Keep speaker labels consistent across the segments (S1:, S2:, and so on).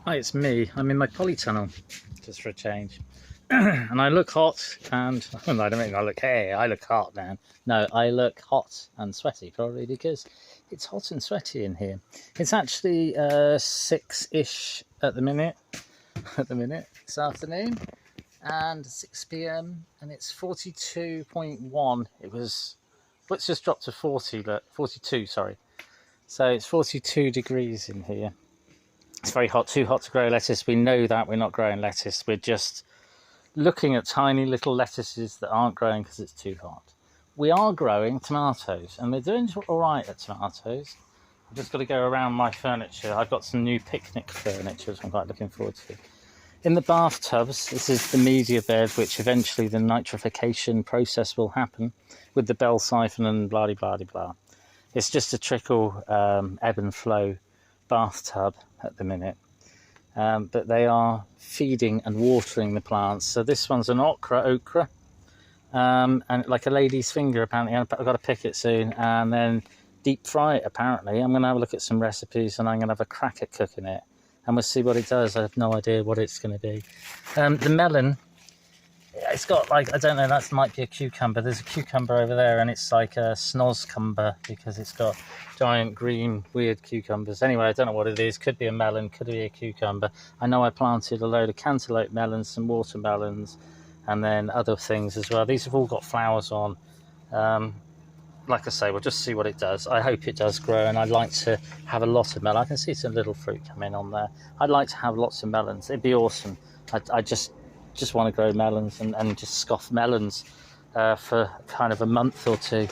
S1: Hi, it's me. I'm in my polytunnel, just for a change. And I look hot, and I don't mean I look, hey, I look hot, man. No, I look hot and sweaty, probably because it's hot and sweaty in here. It's actually 6-ish at the minute, this afternoon, and 6 p.m. and it's 42.1. Let's just drop to 40, look, 42, sorry. So it's 42 degrees in here. It's very hot, too hot to grow lettuce. We know that we're not growing lettuce. We're just looking at tiny little lettuces that aren't growing because it's too hot. We are growing tomatoes, and we're doing all right at tomatoes. I've just got to go around my furniture. I've got some new picnic furniture, which I'm quite looking forward to. In the bathtubs, this is the media bed, which eventually the nitrification process will happen with the bell siphon and blah, blah, blah, blah. It's just a trickle ebb and flow bathtub at the minute, but they are feeding and watering the plants. So this one's an okra, and like a lady's finger apparently. I've got to pick it soon and then deep fry it apparently. I'm going to have a look at some recipes and I'm going to have a crack at cooking it and we'll see what it does. I have no idea what it's going to be. The melon, it's got like, I don't know, that might be a cucumber. There's a cucumber over there and it's like a snozcumber because it's got giant green weird cucumbers. Anyway, I don't know what it is. Could be a melon, could be a cucumber. I know I planted a load of cantaloupe melons, some watermelons, and then other things as well. These have all got flowers on. Like I say, we'll just see what it does. I hope it does grow, and I'd like to have a lot of melon. I can see some little fruit coming on there. I'd like to have lots of melons. It'd be awesome. I just want to grow melons and just scoff melons for kind of a month or two.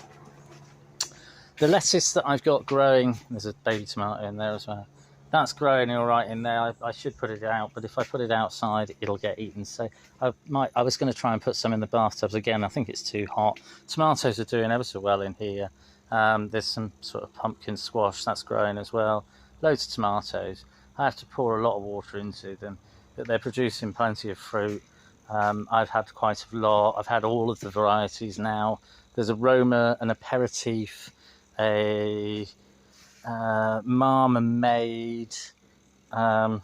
S1: The lettuce that I've got growing, there's a baby tomato in there as well. That's growing all right in there. I should put it out, but if I put it outside, it'll get eaten. So I was going to try and put some in the bathtubs again. I think it's too hot. Tomatoes are doing ever so well in here. There's some sort of pumpkin squash that's growing as well. Loads of tomatoes. I have to pour a lot of water into them, but they're producing plenty of fruit. I've had quite a lot. I've had all of the varieties now. There's a Roma, an aperitif, a Marmade, I don't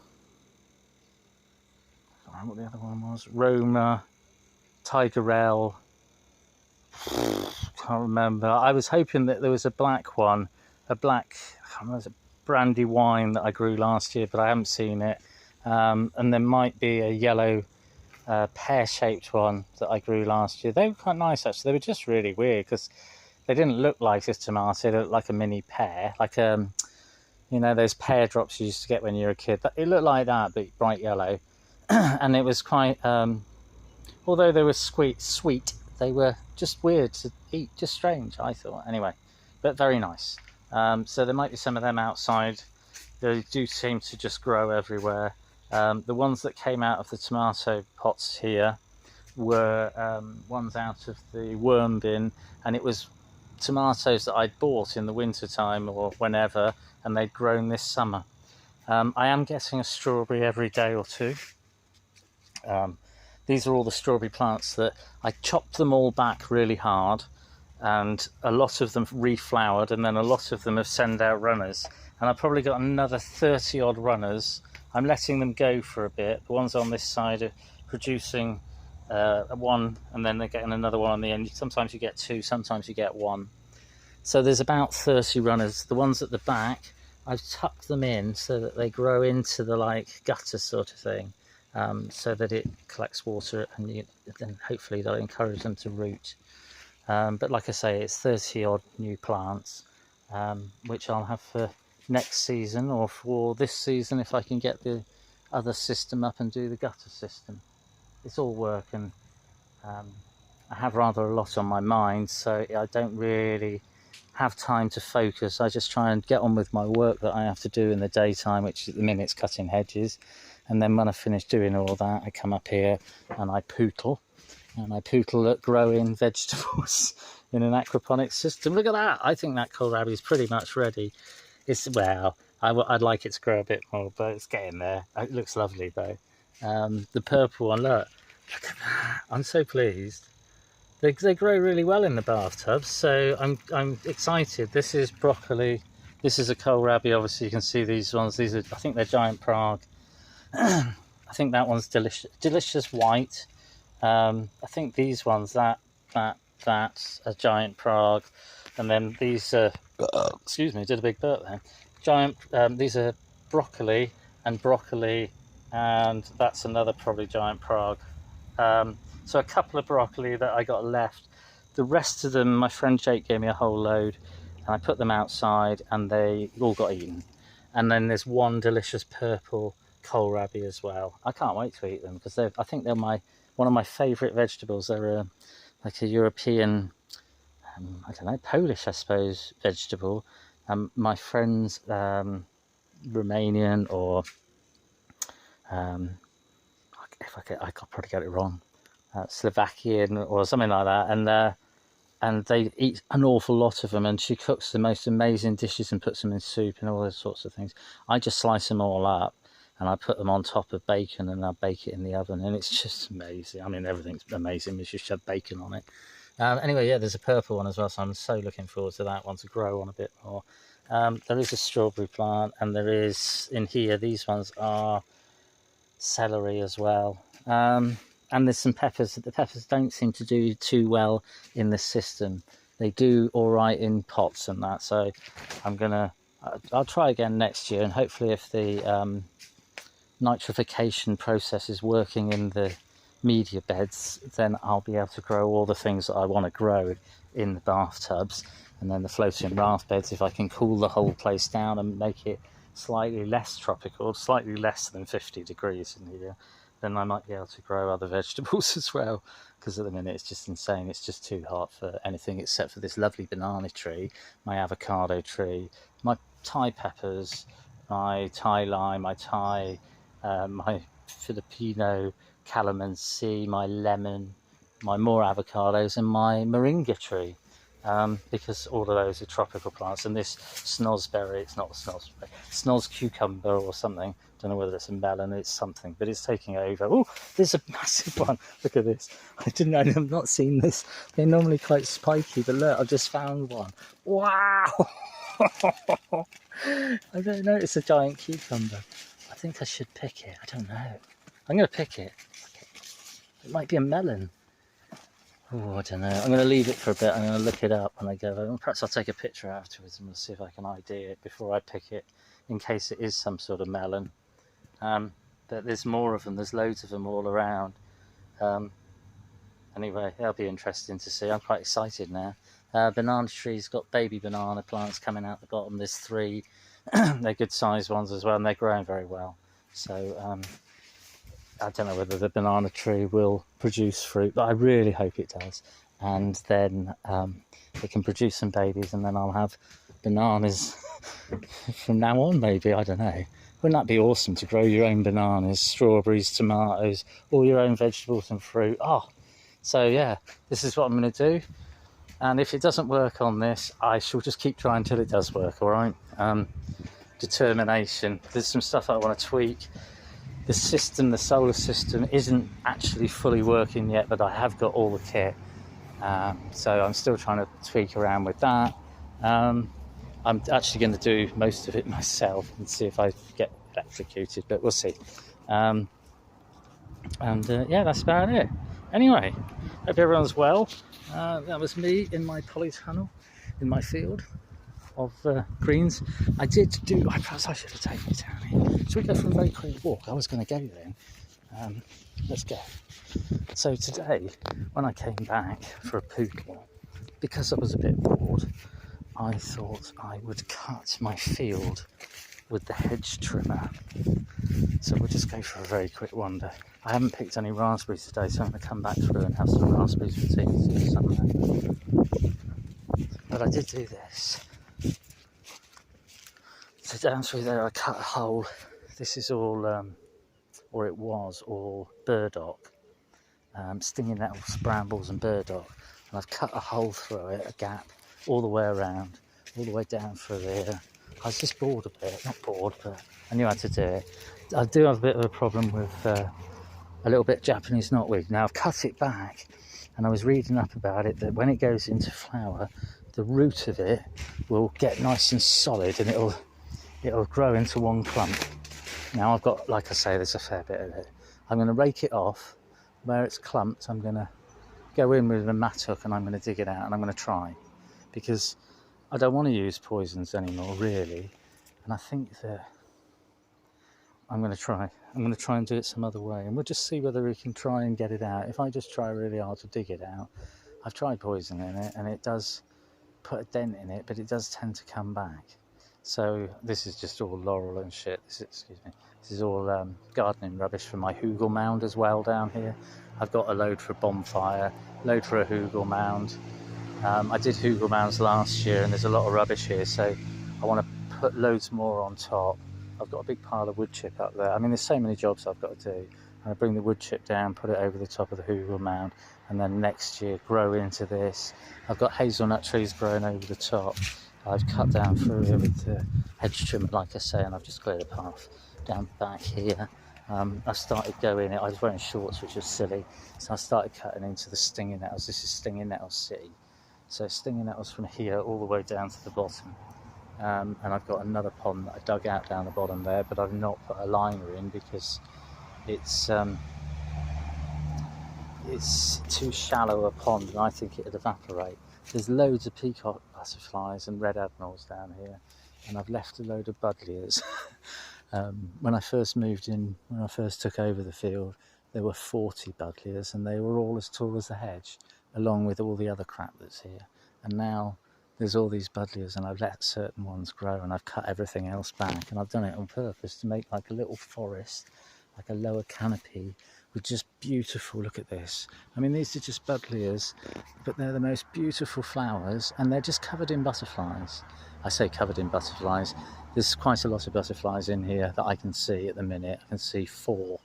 S1: know what the other one was, Roma, Tigerelle, can't remember. I was hoping that there was a black one, I can't remember, it's a brandy wine that I grew last year, but I haven't seen it. And there might be a yellow pear-shaped one that I grew last year. They were quite nice actually. They were just really weird because they didn't look like a tomato. They looked like a mini pear, like you know, those pear drops you used to get when you were a kid. It looked like that, but bright yellow. And it was quite, although they were sweet, they were just weird to eat, just strange, I thought. Anyway, but very nice. So there might be some of them outside. They do seem to just grow everywhere. The ones that came out of the tomato pots here were ones out of the worm bin, and it was tomatoes that I'd bought in the winter time or whenever, and they'd grown this summer. I am getting a strawberry every day or two. These are all the strawberry plants that I chopped them all back really hard, and a lot of them reflowered, and then a lot of them have sent out runners, and I've probably got another 30 odd runners. I'm letting them go for a bit. The ones on this side are producing one, and then they're getting another one on the end. Sometimes you get two, sometimes you get one. So there's about 30 runners. The ones at the back, I've tucked them in so that they grow into the like gutter sort of thing, so that it collects water, and then hopefully that'll encourage them to root. But like I say, it's 30 odd new plants, which I'll have for next season, or for this season if I can get the other system up and do the gutter system. It's all work, and I have rather a lot on my mind, so I don't really have time to focus. I just try and get on with my work that I have to do in the daytime, which at the minute's cutting hedges, and then when I finish doing all that, I come up here and I pootle at growing vegetables in an aquaponics system. Look at that. I think that kohlrabi is pretty much ready. I'd like it to grow a bit more, but it's getting there. It looks lovely though. The purple one, look at that. I'm so pleased. They grow really well in the bathtub, so I'm excited. This is broccoli. This is a kohlrabi. Obviously, you can see these ones. These are, I think they're giant Prague. I think that one's delicious white. I think these ones, that's a giant Prague, and then these are, excuse me, did a big burp there. Giant, these are broccoli, and that's another probably giant Prague. So a couple of broccoli that I got left. The rest of them, my friend Jake gave me a whole load, and I put them outside, and they all got eaten. And then there's one delicious purple kohlrabi as well. I can't wait to eat them because I think they're one of my favourite vegetables. They're like a European, I don't know, Polish, I suppose, vegetable. My friend's Romanian, or I could probably get it wrong, Slovakian or something like that, and they eat an awful lot of them, and she cooks the most amazing dishes and puts them in soup and all those sorts of things. I just slice them all up and I put them on top of bacon, and I bake it in the oven, and it's just amazing. I mean, everything's amazing, you just shove bacon on it. Anyway, yeah, there's a purple one as well, so I'm so looking forward to that one to grow on a bit more. There is a strawberry plant, and there is, in here, these ones are celery as well. And there's some peppers. The peppers don't seem to do too well in this system. They do all right in pots and that, so I'll try again next year, and hopefully if the nitrification process is working in the media beds, then I'll be able to grow all the things that I want to grow in the bathtubs, and then the floating raft beds, if I can cool the whole place down and make it slightly less tropical, slightly less than 50 degrees in here, then I might be able to grow other vegetables as well, because at the minute it's just insane. It's just too hot for anything except for this lovely banana tree, my avocado tree, my Thai peppers, my Thai lime, my Filipino calamansi, my lemon, my more avocados, and my moringa tree, because all of those are tropical plants. And this snosberry, it's not a snosberry, snoz cucumber or something, don't know whether it's a melon, it's something, but it's taking over. Oh, there's a massive one, look at this. I've not seen this. They're normally quite spiky, but look, I've just found one. Wow. I don't know, it's a giant cucumber. I think I should pick it. I don't know. I'm going to pick it. It might be a melon. Oh, I don't know. I'm going to leave it for a bit. I'm going to look it up when I go. Perhaps I'll take a picture afterwards and we'll see if I can ID it before I pick it, in case it is some sort of melon. But there's more of them. There's loads of them all around. Anyway, that'll be interesting to see. I'm quite excited now. Banana tree's got baby banana plants coming out the bottom. There's 3. They're good sized ones as well, and they're growing very well. So I don't know whether the banana tree will produce fruit, but I really hope it does. And then it can produce some babies, and then I'll have bananas from now on, maybe. I don't know. Wouldn't that be awesome to grow your own bananas, strawberries, tomatoes, all your own vegetables and fruit? Oh, so yeah, this is what I'm going to do. And if it doesn't work on this, I shall just keep trying till it does work, all right? Determination. There's some stuff I want to tweak. The system, the solar system, isn't actually fully working yet, but I have got all the kit. So I'm still trying to tweak around with that. I'm actually going to do most of it myself and see if I get electrocuted, but we'll see. Yeah, that's about it. Anyway, hope everyone's well. That was me in my polytunnel, in my field of greens. Perhaps I should have taken it down here. Should we go for a very quick walk? I was going to go then. Let's go. So today, when I came back for a poodle, because I was a bit bored, I thought I would cut my field with the hedge trimmer. So we'll just go for a very quick wander. I haven't picked any raspberries today, so I'm going to come back through and have some raspberries for tea somewhere. But I did do this. So down through there I cut a hole. This is all, or it was all burdock, stinging nettles, brambles and burdock. And I've cut a hole through it, a gap, all the way around, all the way down through there. I was just bored a bit, not bored, but I knew how to do it. I do have a bit of a problem with a little bit Japanese knotweed. Now I've cut it back, and I was reading up about it, that when it goes into flower, the root of it will get nice and solid, and it'll grow into one clump. Now I've got, like I say, there's a fair bit of it. I'm going to rake it off. Where it's clumped, I'm going to go in with a mattock and I'm going to dig it out, and I'm going to try, because I don't want to use poisons anymore, really. And I think that I'm going to try and do it some other way, and we'll just see whether we can try and get it out. If I just try really hard to dig it out, I've tried poisoning it and it does put a dent in it, but it does tend to come back. So this is just all laurel and shit. This is all gardening rubbish from my hugel mound as well down here. I've got a load for a bonfire, load for a hugel mound. I did hugel mounds last year, and there's a lot of rubbish here, so I want to put loads more on top. I've got a big pile of wood chip up there. I mean, there's so many jobs I've got to do. And I bring the wood chip down, put it over the top of the hugel mound, and then next year grow into this. I've got hazelnut trees growing over the top. I've cut down through here with the hedge trimmer, like I say, and I've just cleared a path down back here. I started going, I was wearing shorts, which was silly, so I started cutting into the stinging nettles. This is stinging nettle city. So stinging nettles from here all the way down to the bottom. And I've got another pond that I dug out down the bottom there, but I've not put a liner in because it's too shallow a pond, and I think it'd evaporate. There's loads of peacock butterflies and red admirals down here, and I've left a load of buddleias. When I first moved in, when I first took over the field, there were 40 buddleias, and they were all as tall as the hedge, along with all the other crap that's here. And now there's all these buddleias, and I've let certain ones grow, and I've cut everything else back, and I've done it on purpose to make like a little forest, like a lower canopy with just beautiful, look at this. I mean, these are just buddleias, but they're the most beautiful flowers, and they're just covered in butterflies. I say covered in butterflies. There's quite a lot of butterflies in here that I can see at the minute. I can see 4,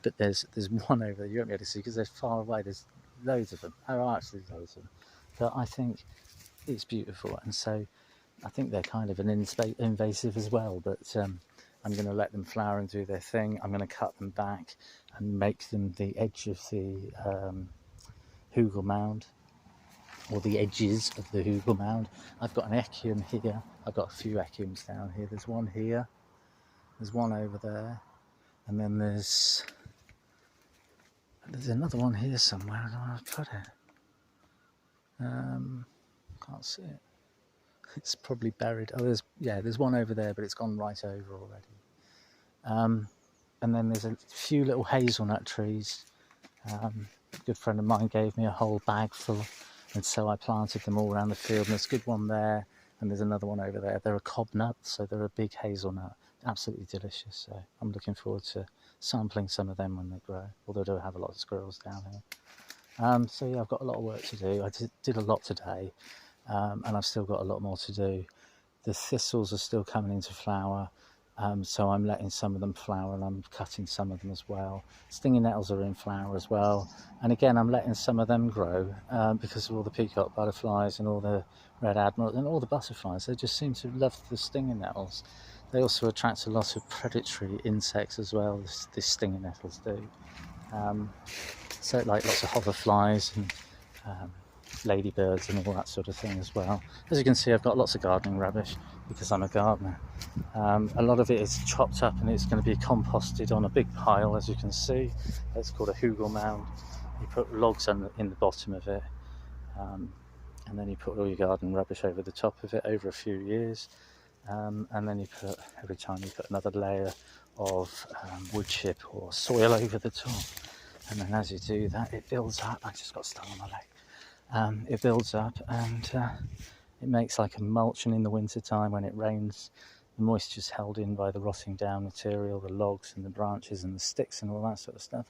S1: but there's one over there you won't be able to see because they're far away. There's loads of them. There are actually loads of them. But I think it's beautiful, and so I think they're kind of an invasive as well, but I'm going to let them flower and do their thing. I'm going to cut them back and make them the edge of the hugel mound, or the edges of the hugel mound. I've got an echium here. I've got a few echiums down here. There's one here, there's one over there, and then there's another one here somewhere. I don't know where I put it. Can't see it. It's probably buried. Oh, there's one over there, but it's gone right over already. And then there's a few little hazelnut trees. A good friend of mine gave me a whole bag full, and so I planted them all around the field. And there's a good one there, and there's another one over there. They're a cob nut, so they're a big hazelnut. Absolutely delicious. So I'm looking forward to sampling some of them when they grow, although I do have a lot of squirrels down here. So yeah, I've got a lot of work to do. I did a lot today, and I've still got a lot more to do. The thistles are still coming into flower, so I'm letting some of them flower, and I'm cutting some of them as well. Stinging nettles are in flower as well, and again I'm letting some of them grow because of all the peacock butterflies and all the red admiral and all the butterflies. They just seem to love the stinging nettles. They also attract a lot of predatory insects as well, these stinging nettles do. So like lots of hoverflies and ladybirds and all that sort of thing as well. As you can see, I've got lots of gardening rubbish because I'm a gardener. A lot of it is chopped up and it's going to be composted on a big pile, as you can see. It's called a hugel mound. You put logs in the bottom of it, and then you put all your garden rubbish over the top of it over a few years, and then every time you put another layer of wood chip or soil over the top. And then as you do that, it builds up. I just got stung on my leg. It builds up and it makes like a mulch, and in the winter time when it rains, the moisture's held in by the rotting down material, the logs and the branches and the sticks and all that sort of stuff.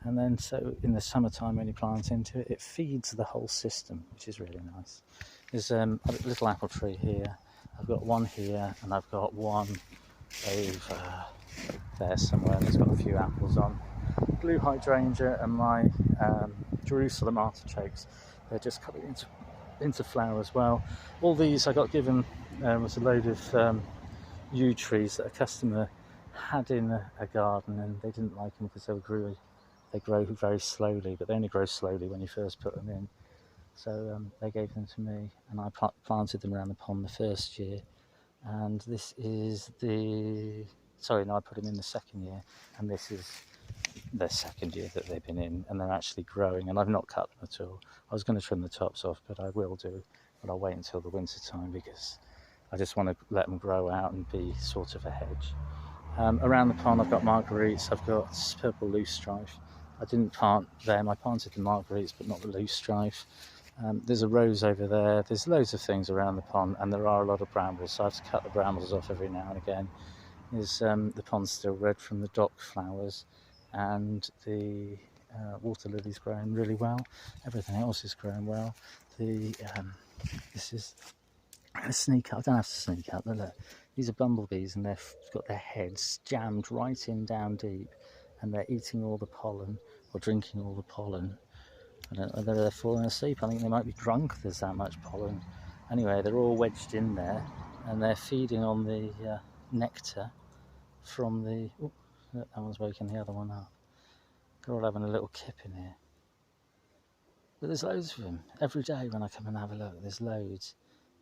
S1: And then so in the summertime when you plant into it, it feeds the whole system, which is really nice. There's a little apple tree here. I've got one here, and I've got one over there somewhere. There's got a few apples on. Blue hydrangea and my Jerusalem artichokes, they're just coming into flower as well. All these I got given was a load of yew trees that a customer had in a garden, and they didn't like them because they grow very slowly, but they only grow slowly when you first put them in. So they gave them to me, and I planted them around the pond the first year. And this is the sorry, no, I put them in the second year, and this is their second year that they've been in, and they're actually growing, and I've not cut them at all. I was going to trim the tops off, but I will do, but I'll wait until the winter time because I just want to let them grow out and be sort of a hedge. Around the pond I've got marguerites, I've got purple loosestrife. I didn't plant them, I planted the marguerites but not the loosestrife. There's a rose over there, there's loads of things around the pond, and there are a lot of brambles, so I have to cut the brambles off every now and again. The pond's still red from the dock flowers, and the water lily's growing really well. Everything else is growing well. This is a sneak up. I don't have to sneak up, but look, these are bumblebees, and they've got their heads jammed right in down deep, and they're eating all the pollen or drinking all the pollen. I don't know whether they're falling asleep. I think they might be drunk. There's that much pollen. Anyway, they're all wedged in there, and they're feeding on the nectar from the. Oh, look, that one's waking the other one up. They're all having a little kip in here. But there's loads of them. Every day when I come and have a look, there's loads.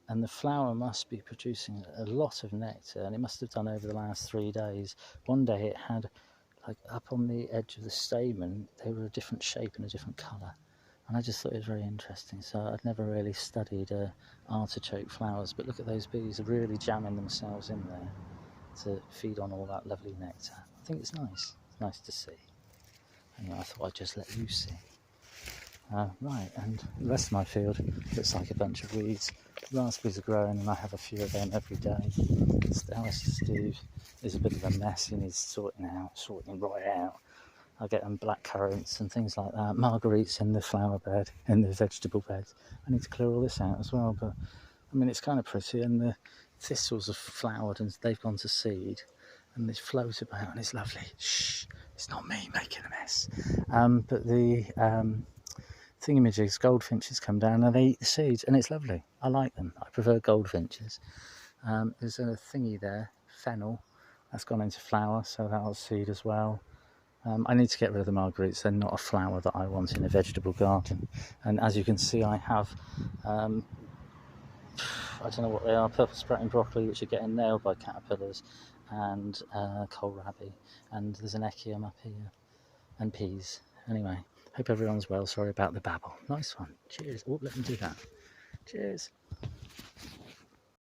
S1: And the flower must be producing a lot of nectar, and it must have done over the last 3 days. One day it had, like, up on the edge of the stamen, they were a different shape and a different colour. And I just thought it was very interesting. So I'd never really studied artichoke flowers, but look at those bees really jamming themselves in there to feed on all that lovely nectar. I think it's nice. It's nice to see. Anyway, I thought I'd just let you see. Right, and the rest of my field looks like a bunch of weeds. Raspberries are growing, and I have a few of them every day. Steve is a bit of a mess. He needs sorting right out. I get them black currants and things like that. Marguerites in the flower bed, in the vegetable beds. I need to clear all this out as well, but I mean, it's kind of pretty, and the thistles have flowered and they've gone to seed, and they float about, and it's lovely. Shh, it's not me making a mess. But the thingamajigs, goldfinches come down and they eat the seeds, and it's lovely. I like them. I prefer goldfinches. There's a thingy there, fennel, that's gone into flower, so that'll seed as well. I need to get rid of the marguerites. They're not a flower that I want in a vegetable garden. And as you can see, I have I don't know what they are, purple sprouting broccoli, which are getting nailed by caterpillars, and kohlrabi, and there's an echium up here, and peas. Anyway, hope everyone's well. Sorry about the babble. Nice one. Cheers. Oh, let me do that. Cheers.